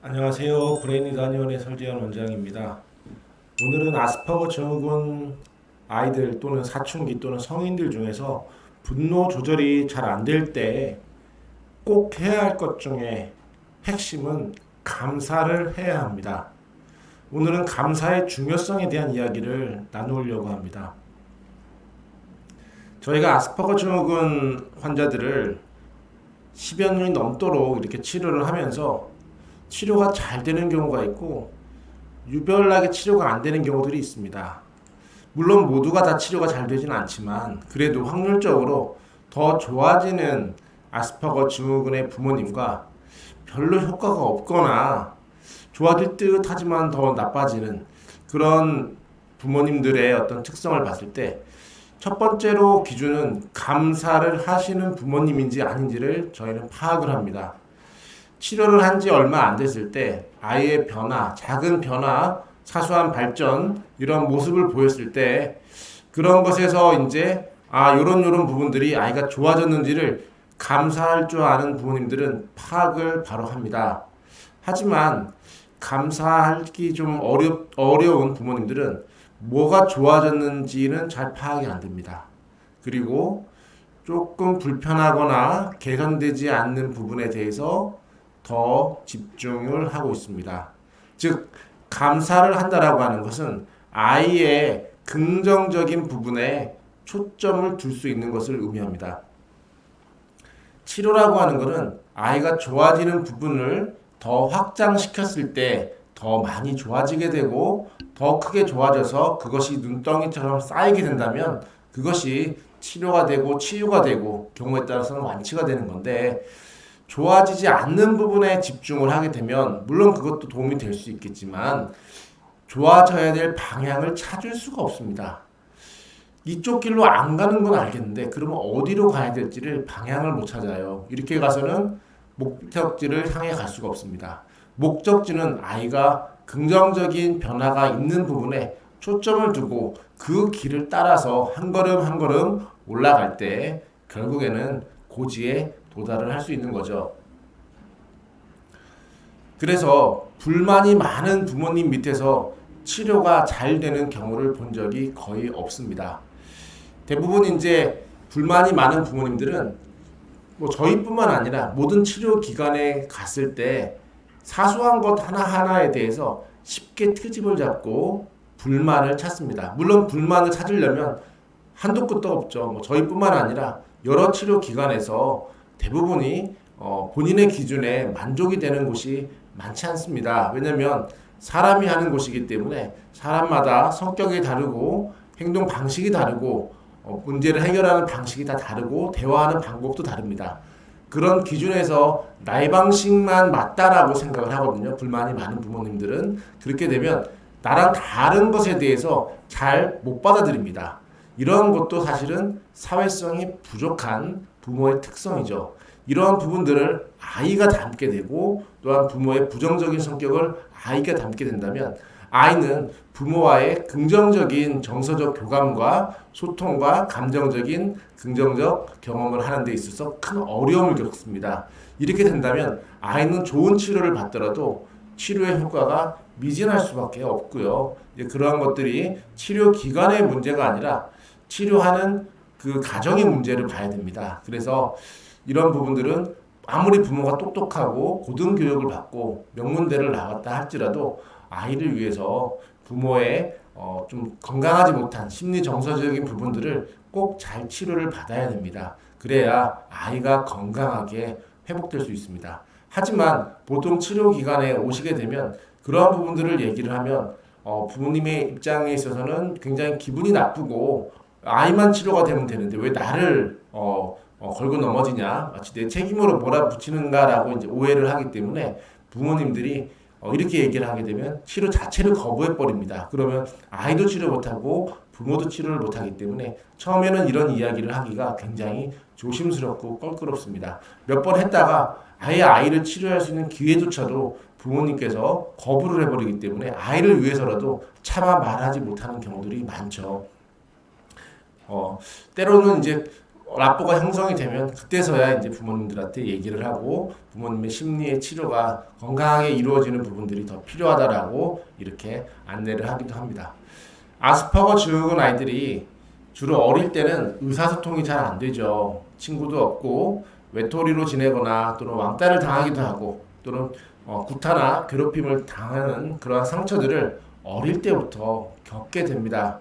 안녕하세요. 브레인리드 한의원의 설재현 원장입니다. 오늘은 아스퍼거 증후군 아이들 또는 사춘기 또는 성인들 중에서 분노 조절이 잘 안 될 때 꼭 해야 할 것 중에 핵심은 감사를 해야 합니다. 오늘은 감사의 중요성에 대한 이야기를 나누려고 합니다. 저희가 아스퍼거 증후군 환자들을 10여 년이 넘도록 이렇게 치료를 하면서 치료가 잘 되는 경우가 있고 유별나게 치료가 안 되는 경우들이 있습니다. 물론 모두가 다 치료가 잘 되지는 않지만 그래도 확률적으로 더 좋아지는 아스퍼거 증후군의 부모님과 별로 효과가 없거나 좋아질 듯 하지만 더 나빠지는 그런 부모님들의 어떤 특성을 봤을 때 첫 번째로 기준은 감사를 하시는 부모님인지 아닌지를 저희는 파악을 합니다. 치료를 한 지 얼마 안 됐을 때 아이의 변화, 작은 변화, 사소한 발전 이런 모습을 보였을 때 그런 것에서 이제 요런 부분들이 아이가 좋아졌는지를 감사할 줄 아는 부모님들은 파악을 바로 합니다. 하지만 감사하기 좀 어려운 부모님들은 뭐가 좋아졌는지는 잘 파악이 안 됩니다. 그리고 조금 불편하거나 개선되지 않는 부분에 대해서 더 집중을 하고 있습니다. 즉, 감사를 한다라고 하는 것은 아이의 긍정적인 부분에 초점을 둘 수 있는 것을 의미합니다. 치료라고 하는 것은 아이가 좋아지는 부분을 더 확장시켰을 때 더 많이 좋아지게 되고 더 크게 좋아져서 그것이 눈덩이처럼 쌓이게 된다면 그것이 치료가 되고 치유가 되고 경우에 따라서는 완치가 되는 건데 좋아지지 않는 부분에 집중을 하게 되면 물론 그것도 도움이 될 수 있겠지만 좋아져야 될 방향을 찾을 수가 없습니다. 이쪽 길로 안 가는 건 알겠는데 그러면 어디로 가야 될지를 방향을 못 찾아요. 이렇게 가서는 목적지를 향해 갈 수가 없습니다. 목적지는 아이가 긍정적인 변화가 있는 부분에 초점을 두고 그 길을 따라서 한 걸음 한 걸음 올라갈 때 결국에는 고지에 도달을 할 수 있는 거죠. 그래서 불만이 많은 부모님 밑에서 치료가 잘 되는 경우를 본 적이 거의 없습니다. 대부분 이제 불만이 많은 부모님들은 뭐 저희뿐만 아니라 모든 치료 기관에 갔을 때 사소한 것 하나하나에 대해서 쉽게 트집을 잡고 불만을 찾습니다. 물론 불만을 찾으려면 한도 끝도 없죠. 뭐 저희뿐만 아니라 여러 치료 기관에서 대부분이 본인의 기준에 만족이 되는 곳이 많지 않습니다. 왜냐하면 사람이 하는 곳이기 때문에 사람마다 성격이 다르고 행동 방식이 다르고 문제를 해결하는 방식이 다 다르고 대화하는 방법도 다릅니다. 그런 기준에서 나의 방식만 맞다라고 생각을 하거든요. 불만이 많은 부모님들은 그렇게 되면 나랑 다른 것에 대해서 잘 못 받아들입니다. 이런 것도 사실은 사회성이 부족한 부모의 특성이죠. 이러한 부분들을 아이가 담게 되고 또한 부모의 부정적인 성격을 아이가 담게 된다면 아이는 부모와의 긍정적인 정서적 교감과 소통과 감정적인 긍정적 경험을 하는 데 있어서 큰 어려움을 겪습니다. 이렇게 된다면 아이는 좋은 치료를 받더라도 치료의 효과가 미진할 수밖에 없고요. 그러한 것들이 치료 기관의 문제가 아니라 치료하는 그 가정의 문제를 봐야 됩니다. 그래서 이런 부분들은 아무리 부모가 똑똑하고 고등교육을 받고 명문대를 나왔다 할지라도 아이를 위해서 부모의 좀 건강하지 못한 심리 정서적인 부분들을 꼭 잘 치료를 받아야 됩니다. 그래야 아이가 건강하게 회복될 수 있습니다. 하지만 보통 치료기관에 오시게 되면 그러한 부분들을 얘기를 하면 부모님의 입장에 있어서는 굉장히 기분이 나쁘고 아이만 치료가 되면 되는데 왜 나를 걸고 넘어지냐 마치 내 책임으로 몰아붙이는가라고 이제 오해를 하기 때문에 부모님들이 이렇게 얘기를 하게 되면 치료 자체를 거부해 버립니다. 그러면 아이도 치료 못하고 부모도 치료를 못하기 때문에 처음에는 이런 이야기를 하기가 굉장히 조심스럽고 껄끄럽습니다. 몇 번 했다가 아예 아이를 치료할 수 있는 기회조차도 부모님께서 거부를 해버리기 때문에 아이를 위해서라도 차마 말하지 못하는 경우들이 많죠. 때로는 이제 라포가 형성이 되면 그때서야 이제 부모님들한테 얘기를 하고 부모님의 심리의 치료가 건강하게 이루어지는 부분들이 더 필요하다라고 이렇게 안내를 하기도 합니다. 아스퍼거 증후군 아이들이 주로 어릴 때는 의사소통이 잘 안 되죠. 친구도 없고 외톨이로 지내거나 또는 왕따를 당하기도 하고 또는 구타나 괴롭힘을 당하는 그러한 상처들을 어릴 때부터 겪게 됩니다.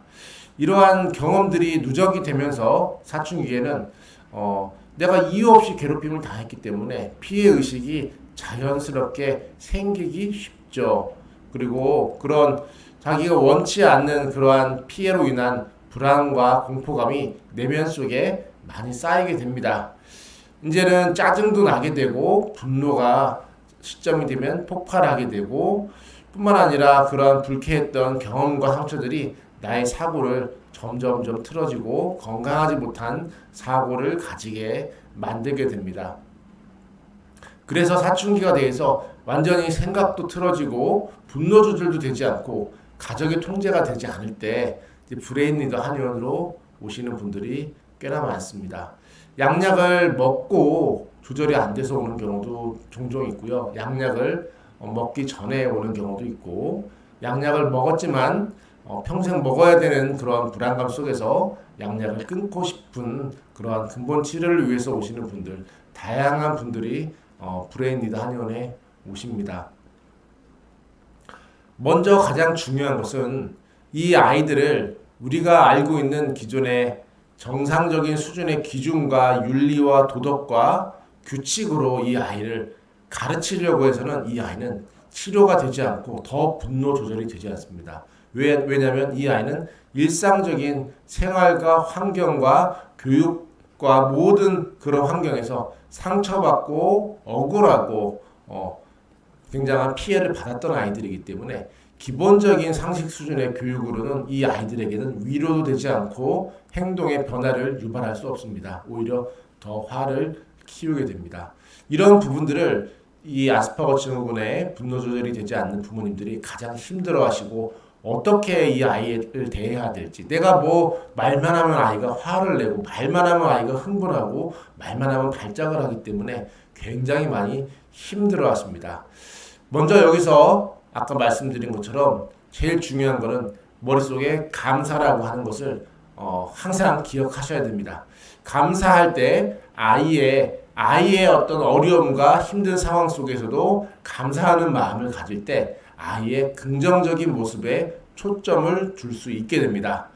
이러한 경험들이 누적이 되면서 사춘기에는 내가 이유 없이 괴롭힘을 당했기 때문에 피해 의식이 자연스럽게 생기기 쉽죠. 그리고 그런 자기가 원치 않는 그러한 피해로 인한 불안과 공포감이 내면 속에 많이 쌓이게 됩니다. 이제는 짜증도 나게 되고 분노가 시점이 되면 폭발하게 되고 뿐만 아니라 그러한 불쾌했던 경험과 상처들이 나의 사고를 점점점 틀어지고 건강하지 못한 사고를 가지게 만들게 됩니다. 그래서 사춘기가 돼서 완전히 생각도 틀어지고 분노 조절도 되지 않고 가족의 통제가 되지 않을 때 브레인 리더 한의원으로 오시는 분들이 꽤나 많습니다. 양약을 먹고 조절이 안 돼서 오는 경우도 종종 있고요. 양약을 먹기 전에 오는 경우도 있고 양약을 먹었지만 평생 먹어야 되는 그런 불안감 속에서 양약을 끊고 싶은 그러한 근본 치료를 위해서 오시는 분들 다양한 분들이 브레인 리더 한의원에 오십니다. 먼저 가장 중요한 것은 이 아이들을 우리가 알고 있는 기존의 정상적인 수준의 기준과 윤리와 도덕과 규칙으로 이 아이를 가르치려고 해서는 이 아이는 치료가 되지 않고 더 분노 조절이 되지 않습니다. 왜냐하면 이 아이는 일상적인 생활과 환경과 교육과 모든 그런 환경에서 상처받고 억울하고 굉장한 피해를 받았던 아이들이기 때문에 기본적인 상식 수준의 교육으로는 이 아이들에게는 위로도 되지 않고 행동의 변화를 유발할 수 없습니다. 오히려 더 화를 키우게 됩니다. 이런 부분들을 이 아스퍼거 증후군의 분노 조절이 되지 않는 부모님들이 가장 힘들어하시고 어떻게 이 아이를 대해야 될지 내가 뭐 말만 하면 아이가 화를 내고 말만 하면 아이가 흥분하고 말만 하면 발작을 하기 때문에 굉장히 많이 힘들어하십니다. 먼저 여기서 아까 말씀드린 것처럼 제일 중요한 거는 머릿속에 감사라고 하는 것을 항상 기억하셔야 됩니다. 감사할 때 아이의 어떤 어려움과 힘든 상황 속에서도 감사하는 마음을 가질 때 아이의 긍정적인 모습에 초점을 줄 수 있게 됩니다.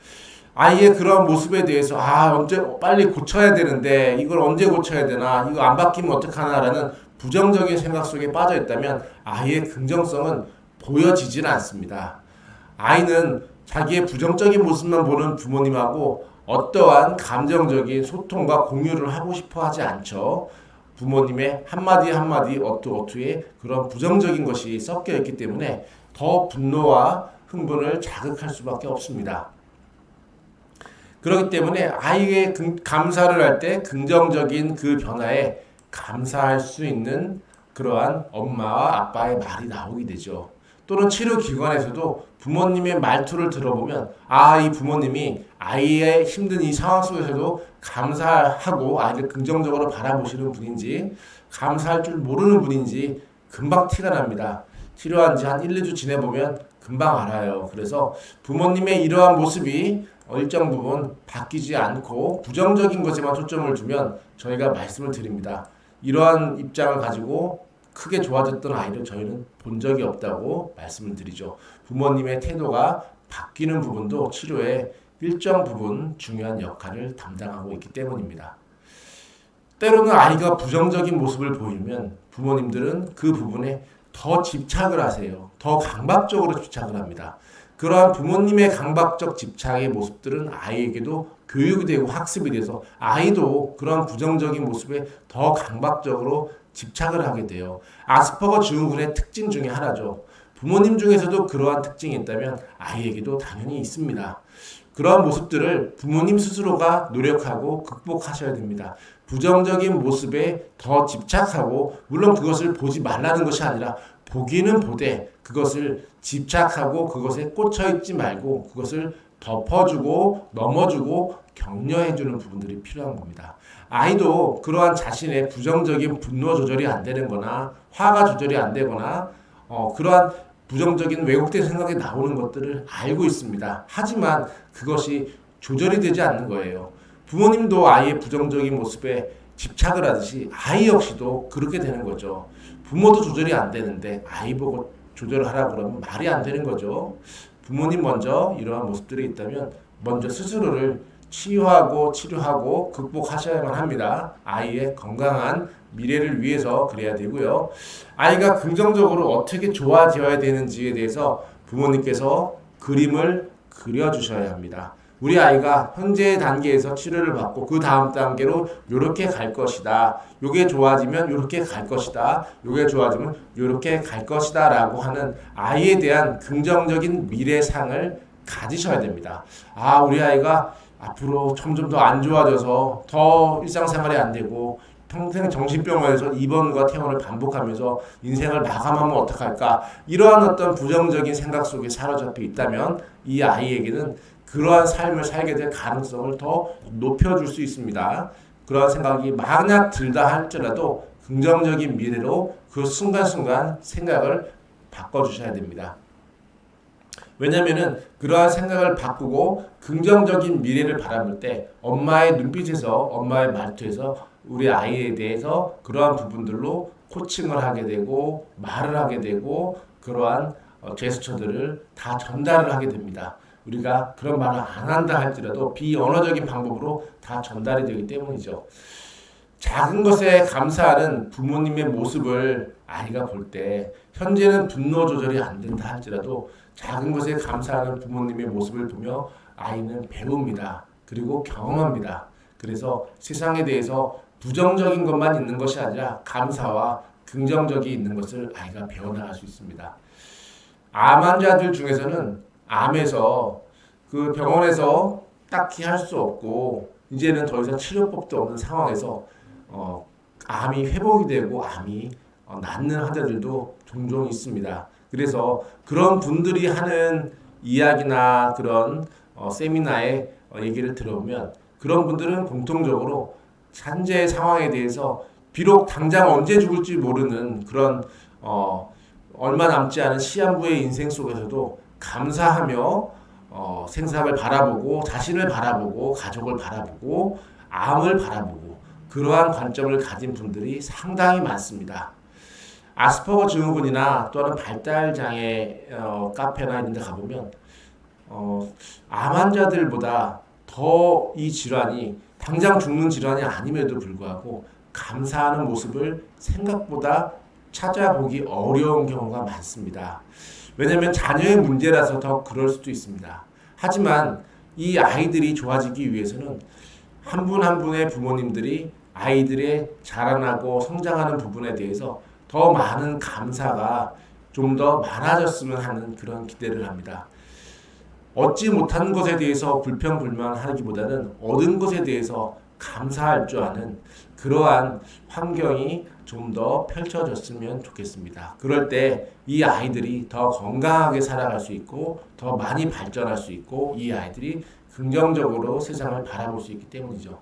아이의 그런 모습에 대해서 언제 빨리 고쳐야 되는데 이걸 언제 고쳐야 되나 이거 안 바뀌면 어떡하나라는 부정적인 생각 속에 빠져 있다면 아이의 긍정성은 보여지질 않습니다. 아이는 자기의 부정적인 모습만 보는 부모님하고 어떠한 감정적인 소통과 공유를 하고 싶어 하지 않죠. 부모님의 한마디 한마디 어투어투에 그런 부정적인 것이 섞여 있기 때문에 더 분노와 흥분을 자극할 수밖에 없습니다. 그렇기 때문에 아이의 감사를 할 때 긍정적인 그 변화에 감사할 수 있는 그러한 엄마와 아빠의 말이 나오게 되죠. 또는 치료기관에서도 부모님의 말투를 들어보면 이 부모님이 아이의 힘든 이 상황 속에서도 감사하고 아이를 긍정적으로 바라보시는 분인지 감사할 줄 모르는 분인지 금방 티가 납니다. 치료한 지 한 1, 2주 지내보면 금방 알아요. 그래서 부모님의 이러한 모습이 일정 부분 바뀌지 않고 부정적인 것에만 초점을 두면 저희가 말씀을 드립니다. 이러한 입장을 가지고 크게 좋아졌던 아이를 저희는 본 적이 없다고 말씀을 드리죠. 부모님의 태도가 바뀌는 부분도 치료에 일정 부분 중요한 역할을 담당하고 있기 때문입니다. 때로는 아이가 부정적인 모습을 보이면 부모님들은 그 부분에 더 집착을 하세요. 더 강박적으로 집착을 합니다. 그러한 부모님의 강박적 집착의 모습들은 아이에게도 교육이 되고 학습이 돼서 아이도 그런 부정적인 모습에 더 강박적으로 집착을 하게 돼요. 아스퍼거 증후군의 특징 중에 하나죠. 부모님 중에서도 그러한 특징이 있다면 아이에게도 당연히 있습니다. 그러한 모습들을 부모님 스스로가 노력하고 극복하셔야 됩니다. 부정적인 모습에 더 집착하고 물론 그것을 보지 말라는 것이 아니라 보기는 보되 그것을 집착하고 그것에 꽂혀있지 말고 그것을 덮어주고 넘어주고 격려해주는 부분들이 필요한 겁니다. 아이도 그러한 자신의 부정적인 분노 조절이 안 되는 거나 화가 조절이 안 되거나 그러한 부정적인 왜곡된 생각이 나오는 것들을 알고 있습니다. 하지만 그것이 조절이 되지 않는 거예요. 부모님도 아이의 부정적인 모습에 집착을 하듯이 아이 역시도 그렇게 되는 거죠. 부모도 조절이 안 되는데 아이 보고 조절을 하라고 그러면 말이 안 되는 거죠. 부모님 먼저 이러한 모습들이 있다면 먼저 스스로를 치유하고 치료하고 극복하셔야만 합니다. 아이의 건강한 미래를 위해서 그래야 되고요. 아이가 긍정적으로 어떻게 좋아져야 되는지에 대해서 부모님께서 그림을 그려주셔야 합니다. 우리 아이가 현재 단계에서 치료를 받고 그 다음 단계로 이렇게 갈 것이다. 요게 좋아지면 이렇게 갈 것이다. 요게 좋아지면 이렇게 갈 것이다 라고 하는 아이에 대한 긍정적인 미래상을 가지셔야 됩니다. 우리 아이가 앞으로 점점 더 안 좋아져서 더 일상생활이 안 되고 평생 정신병원에서 입원과 퇴원을 반복하면서 인생을 마감하면 어떡할까, 이러한 어떤 부정적인 생각 속에 사로잡혀 있다면 이 아이에게는 그러한 삶을 살게 될 가능성을 더 높여줄 수 있습니다. 그러한 생각이 만약 들다 할지라도 긍정적인 미래로 그 순간순간 생각을 바꿔주셔야 됩니다. 왜냐면은 그러한 생각을 바꾸고 긍정적인 미래를 바라볼 때 엄마의 눈빛에서, 엄마의 말투에서 우리 아이에 대해서 그러한 부분들로 코칭을 하게 되고 말을 하게 되고 그러한 제스처들을 다 전달을 하게 됩니다. 우리가 그런 말을 안 한다 할지라도 비언어적인 방법으로 다 전달이 되기 때문이죠. 작은 것에 감사하는 부모님의 모습을 아이가 볼 때 현재는 분노 조절이 안 된다 할지라도 작은 것에 감사하는 부모님의 모습을 보며 아이는 배웁니다. 그리고 경험합니다. 그래서 세상에 대해서 부정적인 것만 있는 것이 아니라 감사와 긍정적이 있는 것을 아이가 배워나갈 수 있습니다. 암 환자들 중에서는 암에서 그 병원에서 딱히 할 수 없고 이제는 더 이상 치료법도 없는 상황에서 암이 회복이 되고 암이 낫는 환자들도 종종 있습니다. 그래서 그런 분들이 하는 이야기나 그런 세미나의 얘기를 들어보면 그런 분들은 공통적으로 현재의 상황에 대해서 비록 당장 언제 죽을지 모르는 그런 얼마 남지 않은 시한부의 인생 속에서도 감사하며 생사를 바라보고 자신을 바라보고 가족을 바라보고 암을 바라보고 그러한 관점을 가진 분들이 상당히 많습니다. 아스퍼거 증후군이나 또는 발달장애 카페나 이런 데 가보면 암 환자들보다 더 이 질환이 당장 죽는 질환이 아님에도 불구하고 감사하는 모습을 생각보다 찾아보기 어려운 경우가 많습니다. 왜냐하면 자녀의 문제라서 더 그럴 수도 있습니다. 하지만 이 아이들이 좋아지기 위해서는 한 분 한 분의 부모님들이 아이들의 자라나고 성장하는 부분에 대해서 더 많은 감사가 좀 더 많아졌으면 하는 그런 기대를 합니다. 얻지 못한 것에 대해서 불평불만하기보다는 얻은 것에 대해서 감사할 줄 아는 그러한 환경이 좀 더 펼쳐졌으면 좋겠습니다. 그럴 때 이 아이들이 더 건강하게 살아갈 수 있고 더 많이 발전할 수 있고 이 아이들이 긍정적으로 세상을 바라볼 수 있기 때문이죠.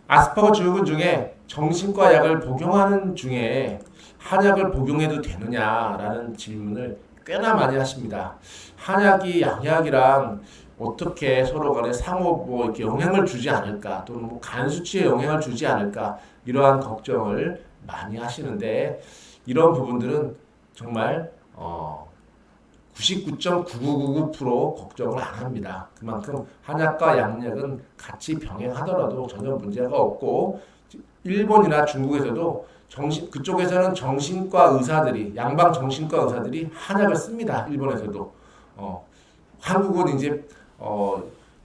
아스퍼거 증후군 중에 정신과 약을 복용하는 중에 한약을 복용해도 되느냐라는 질문을 꽤나 많이 하십니다. 한약이 양약이랑 어떻게 서로 간에 상호 이렇게 영향을 주지 않을까 또는 간 수치에 영향을 주지 않을까 이러한 걱정을 많이 하시는데 이런 부분들은 정말 99.9999% 걱정을 안 합니다. 그만큼 한약과 양약은 같이 병행하더라도 전혀 문제가 없고 일본이나 중국에서도 그쪽에서는 정신과 의사들이 양방 정신과 의사들이 한약을 씁니다. 일본에서도 한국은 이제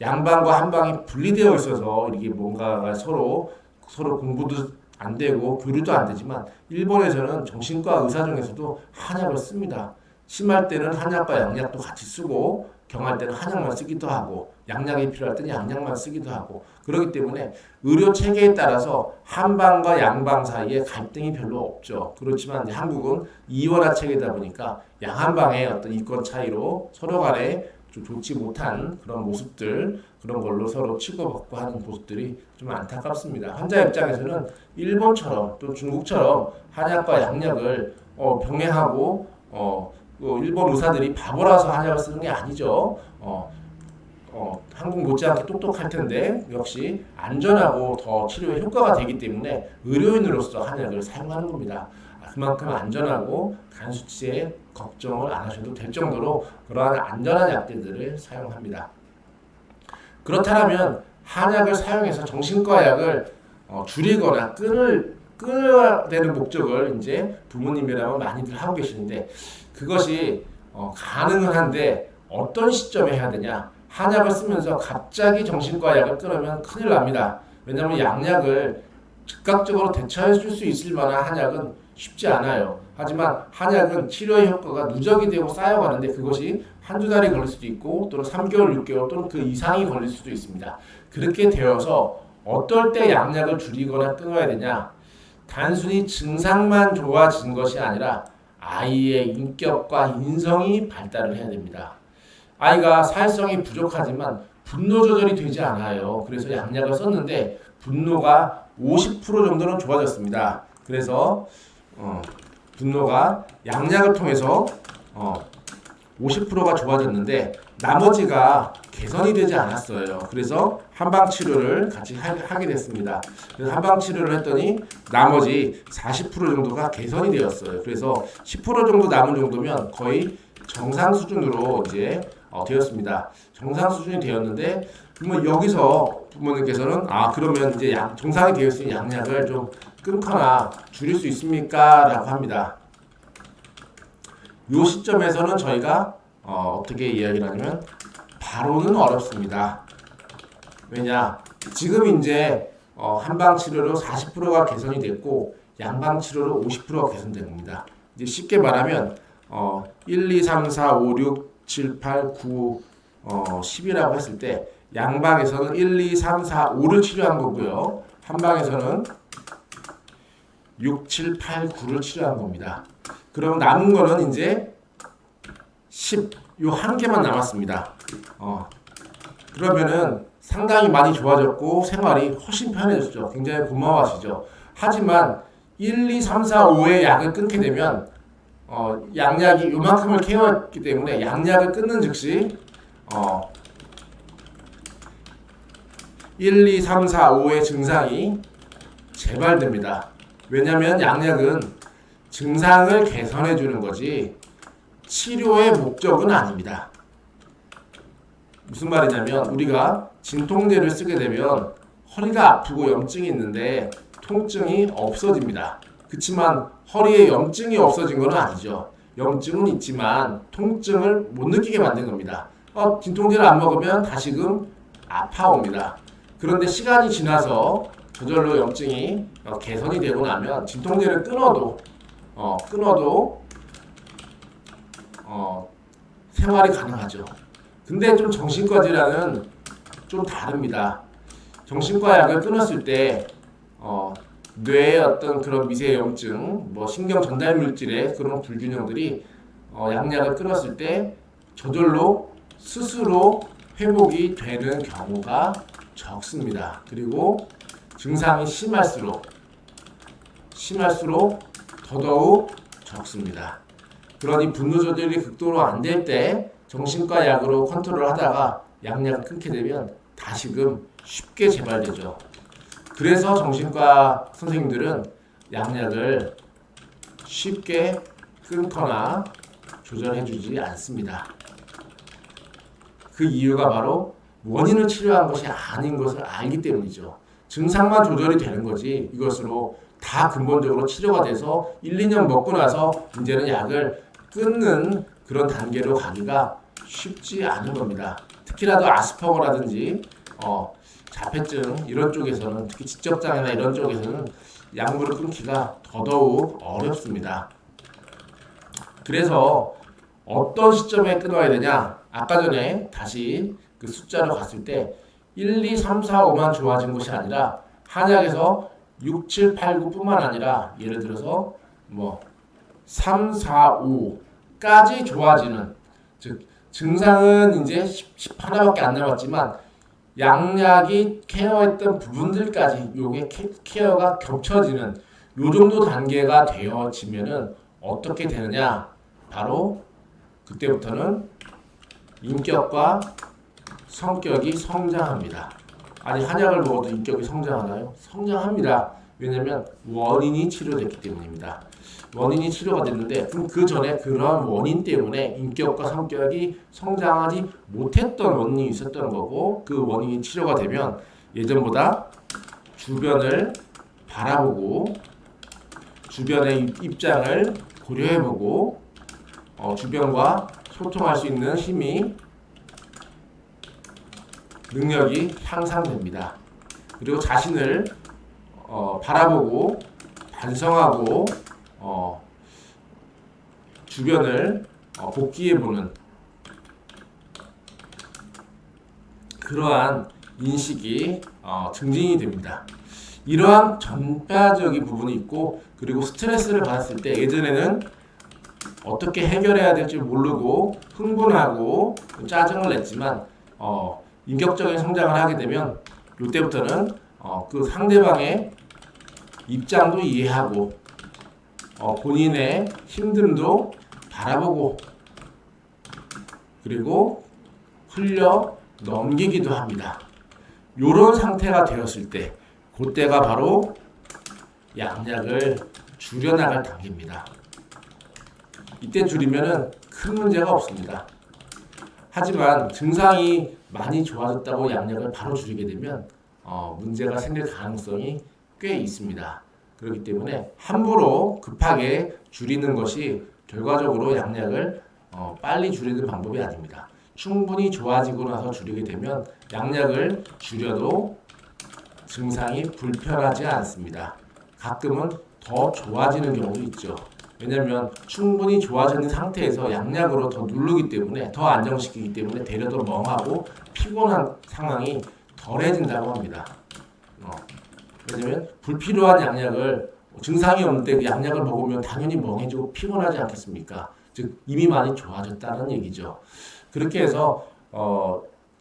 양방과 한방이 분리되어 있어서 이게 뭔가가 서로 공부도 안 되고 교류도 안 되지만 일본에서는 정신과 의사 중에서도 한약을 씁니다. 심할 때는 한약과 양약도 같이 쓰고 경할 때는 한약만 쓰기도 하고 양약이 필요할 때는 양약만 쓰기도 하고 그렇기 때문에 의료 체계에 따라서 한방과 양방 사이에 갈등이 별로 없죠. 그렇지만 한국은 이원화 체계다 보니까 양한방의 어떤 이권 차이로 서로 간에 좀 좋지 못한 그런 모습들, 그런 걸로 서로 치고받고 하는 모습들이 좀 안타깝습니다. 환자 입장에서는 일본처럼 또 중국처럼 한약과 양약을 병행하고 또 일본 의사들이 바보라서 한약을 쓰는 게 아니죠. 한국 못지않게 똑똑할 텐데 역시 안전하고 더 치료에 효과가 되기 때문에 의료인으로서 한약을 사용하는 겁니다. 그만큼 안전하고 간 수치에 걱정을 안 하셔도 될 정도로 그러한 안전한 약들을 사용합니다. 그렇다면 한약을 사용해서 정신과 약을 줄이거나 끊어야 되는 목적을 이제 부모님이라면 많이들 하고 계시는데 그것이 가능은 한데 어떤 시점에 해야 되냐? 한약을 쓰면서 갑자기 정신과 약을 끊으면 큰일 납니다. 왜냐하면 양약을 즉각적으로 대처해 줄 수 있을 만한 한약은 쉽지 않아요. 하지만 한약은 치료의 효과가 누적이 되고 쌓여가는데 그것이 한두 달이 걸릴 수도 있고 또는 3개월, 6개월 또는 그 이상이 걸릴 수도 있습니다. 그렇게 되어서 어떨 때 양약을 줄이거나 끊어야 되냐? 단순히 증상만 좋아진 것이 아니라 아이의 인격과 인성이 발달을 해야 됩니다. 아이가 사회성이 부족하지만 분노 조절이 되지 않아요. 그래서 양약을 썼는데 분노가 50% 정도는 좋아졌습니다. 그래서 분노가 양약을 통해서 50%가 좋아졌는데 나머지가 개선이 되지 않았어요. 그래서 한방 치료를 같이 하게 됐습니다. 그래서 한방 치료를 했더니 나머지 40% 정도가 개선이 되었어요. 그래서 10% 정도 남은 정도면 거의 정상 수준으로 이제 되었습니다. 정상 수준이 되었는데 그러면 여기서 부모님께서는 그러면 이제 정상이 되었으니 양약을 좀 끊거나 줄일 수 있습니까? 라고 합니다. 이 시점에서는 저희가 어떻게 이야기를 하냐면 바로는 어렵습니다. 왜냐? 지금 이제 한방 치료로 40%가 개선이 됐고 양방 치료로 50%가 개선된 겁니다. 이제 쉽게 말하면 1, 2, 3, 4, 5, 6, 7, 8, 9, 10이라고 했을 때 양방에서는 1, 2, 3, 4, 5를 치료한 거고요. 한방에서는 6, 7, 8, 9를 치료한 겁니다. 그럼 남은 거는 이제 10, 요 한 개만 남았습니다. 그러면은 상당히 많이 좋아졌고 생활이 훨씬 편해졌죠. 굉장히 고마워하시죠. 하지만 1, 2, 3, 4, 5의 약을 끊게 되면 양약이 요만큼을 케어했기 때문에 양약을 끊는 즉시 1, 2, 3, 4, 5의 증상이 재발됩니다. 왜냐하면 양약은 증상을 개선해 주는 거지 치료의 목적은 아닙니다. 무슨 말이냐면 우리가 진통제를 쓰게 되면 허리가 아프고 염증이 있는데 통증이 없어집니다. 그렇지만 허리에 염증이 없어진 건 아니죠. 염증은 있지만 통증을 못 느끼게 만든 겁니다. 진통제를 안 먹으면 다시금 아파옵니다. 그런데 시간이 지나서 저절로 염증이 개선이 되고 나면 진통제를 끊어도 생활이 가능하죠. 근데 좀 정신과 질환은 좀 다릅니다. 정신과 약을 끊었을 때 뇌의 어떤 그런 미세염증, 신경 전달 물질의 그런 불균형들이 양약을 끊었을 때 저절로 스스로 회복이 되는 경우가 적습니다. 그리고 증상이 심할수록 더더욱 적습니다. 그러니 분노 조절이 극도로 안 될 때 정신과 약으로 컨트롤 하다가 양약을 끊게 되면 다시금 쉽게 재발되죠. 그래서 정신과 선생님들은 양약을 쉽게 끊거나 조절해주지 않습니다. 그 이유가 바로 원인을 치료한 것이 아닌 것을 알기 때문이죠. 증상만 조절이 되는 거지 이것으로 다 근본적으로 치료가 돼서 1, 2년 먹고 나서 이제는 약을 끊는 그런 단계로 가기가 쉽지 않은 겁니다. 특히나도 아스퍼거라든지 자폐증 이런 쪽에서는 특히 지적장애나 이런 쪽에서는 약물을 끊기가 더더욱 어렵습니다. 그래서 어떤 시점에 끊어야 되냐? 아까 전에 다시 그 숫자로 갔을 때 1, 2, 3, 4, 5만 좋아진 것이 아니라 한약에서 6, 7, 8, 9뿐만 아니라 예를 들어서 3, 4, 5까지 좋아지는 즉 증상은 이제 10하나밖에 안 남았지만 양약이 케어했던 부분들까지 요게 케어가 겹쳐지는 요 정도 단계가 되어지면은 어떻게 되느냐? 바로 그때부터는 인격과 성격이 성장합니다. 아니 한약을 먹어도 인격이 성장하나요? 성장합니다. 왜냐면 원인이 치료됐기 때문입니다. 원인이 치료가 됐는데 그럼 그 전에 그런 원인 때문에 인격과 성격이 성장하지 못했던 원인이 있었던 거고 그 원인이 치료가 되면 예전보다 주변을 바라보고 주변의 입장을 고려해보고 주변과 소통할 수 있는 힘이 능력이 향상됩니다. 그리고 자신을 바라보고 반성하고 주변을 복귀해보는 그러한 인식이 증진이 됩니다. 이러한 전파적인 부분이 있고 그리고 스트레스를 받았을 때 예전에는 어떻게 해결해야 될지 모르고 흥분하고 짜증을 냈지만 인격적인 성장을 하게 되면 이때부터는 그 상대방의 입장도 이해하고 본인의 힘듦도 바라보고 그리고 흘려 넘기기도 합니다. 이런 상태가 되었을 때 그때가 바로 양약을 줄여나갈 단계입니다. 이때 줄이면은 큰 문제가 없습니다. 하지만 증상이 많이 좋아졌다고 양약을 바로 줄이게 되면 문제가 생길 가능성이 꽤 있습니다. 그렇기 때문에 함부로 급하게 줄이는 것이 결과적으로 양약을 빨리 줄이는 방법이 아닙니다. 충분히 좋아지고 나서 줄이게 되면 양약을 줄여도 증상이 불편하지 않습니다. 가끔은 더 좋아지는 경우도 있죠. 왜냐하면 충분히 좋아지는 상태에서 양약으로 더 누르기 때문에 더 안정시키기 때문에 되려 더 멍하고 피곤한 상황이 덜해진다고 합니다. 왜냐하면 불필요한 양약을 증상이 없는데 그 양약을 먹으면 당연히 멍해지고 피곤하지 않겠습니까? 즉 이미 많이 좋아졌다는 얘기죠. 그렇게 해서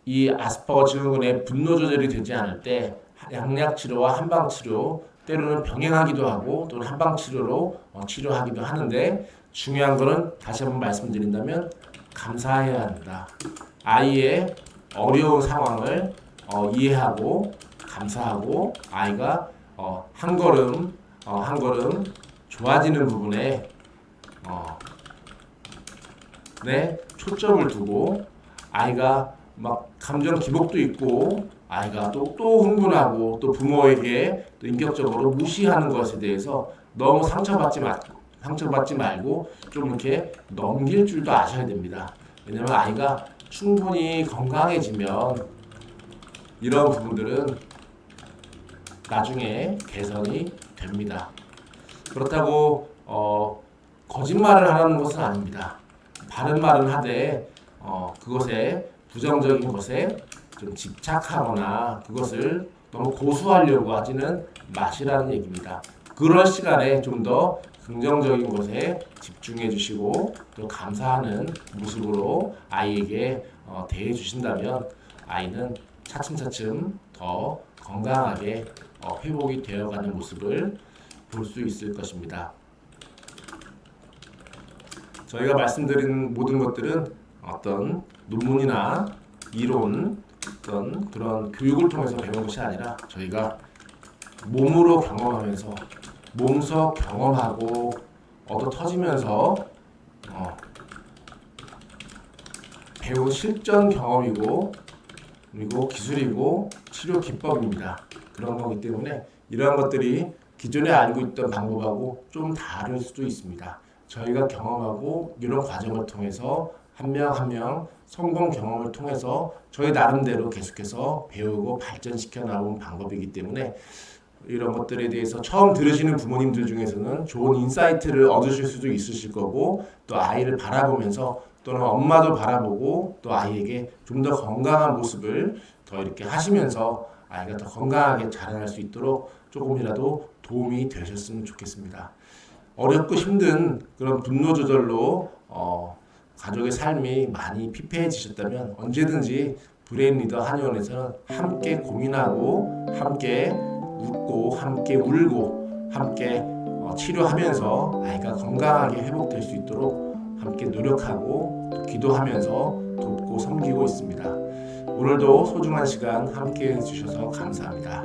이 아스퍼거 증후군의 분노 조절이 되지 않을 때 양약 치료와 한방 치료 때로는 병행하기도 하고 또는 한방 치료로 치료하기도 하는데 중요한 거는 다시 한번 말씀드린다면 감사해야 합니다. 아이의 어려운 상황을 이해하고 감사하고 아이가 한 걸음 한 걸음 좋아지는 부분에 네, 초점을 두고 아이가 막 감정 기복도 있고 아이가 또 흥분하고 또 부모에게 또 인격적으로 무시하는 것에 대해서 너무 상처받지 말고 좀 이렇게 넘길 줄도 아셔야 됩니다. 왜냐면 아이가 충분히 건강해지면 이런 부분들은 나중에 개선이 됩니다. 그렇다고 거짓말을 하라는 것은 아닙니다. 바른 말은 하되 그것에 부정적인 것에 좀 집착하거나 그것을 너무 고수하려고 하지는 마시라는 얘기입니다. 그럴 시간에 좀 더 긍정적인 것에 집중해 주시고 또 감사하는 모습으로 아이에게 대해 주신다면 아이는 차츰차츰 더 건강하게 회복이 되어가는 모습을 볼 수 있을 것입니다. 저희가 말씀드린 모든 것들은 어떤 논문이나 이론 어떤 그런 교육을 통해서 배운 것이 아니라 저희가 몸으로 경험하면서 몸소 경험하고 얻어 터지면서 배운 실전 경험이고 그리고 기술이고 치료 기법입니다. 그런 거기 때문에 이러한 것들이 기존에 알고 있던 방법하고 좀 다를 수도 있습니다. 저희가 경험하고 이런 과정을 통해서 한 명 한 명 성공 경험을 통해서 저희 나름대로 계속해서 배우고 발전시켜 나온 방법이기 때문에 이런 것들에 대해서 처음 들으시는 부모님들 중에서는 좋은 인사이트를 얻으실 수도 있으실 거고 또 아이를 바라보면서 또는 엄마도 바라보고 또 아이에게 좀 더 건강한 모습을 더 이렇게 하시면서 아이가 더 건강하게 자라날 수 있도록 조금이라도 도움이 되셨으면 좋겠습니다. 어렵고 힘든 그런 분노 조절로 가족의 삶이 많이 피폐해지셨다면 언제든지 브레인 리더 한의원에서는 함께 고민하고 함께 웃고 함께 울고 함께 치료하면서 아이가 건강하게 회복될 수 있도록 함께 노력하고 또 기도하면서 돕고 섬기고 있습니다. 오늘도 소중한 시간 함께 해주셔서 감사합니다.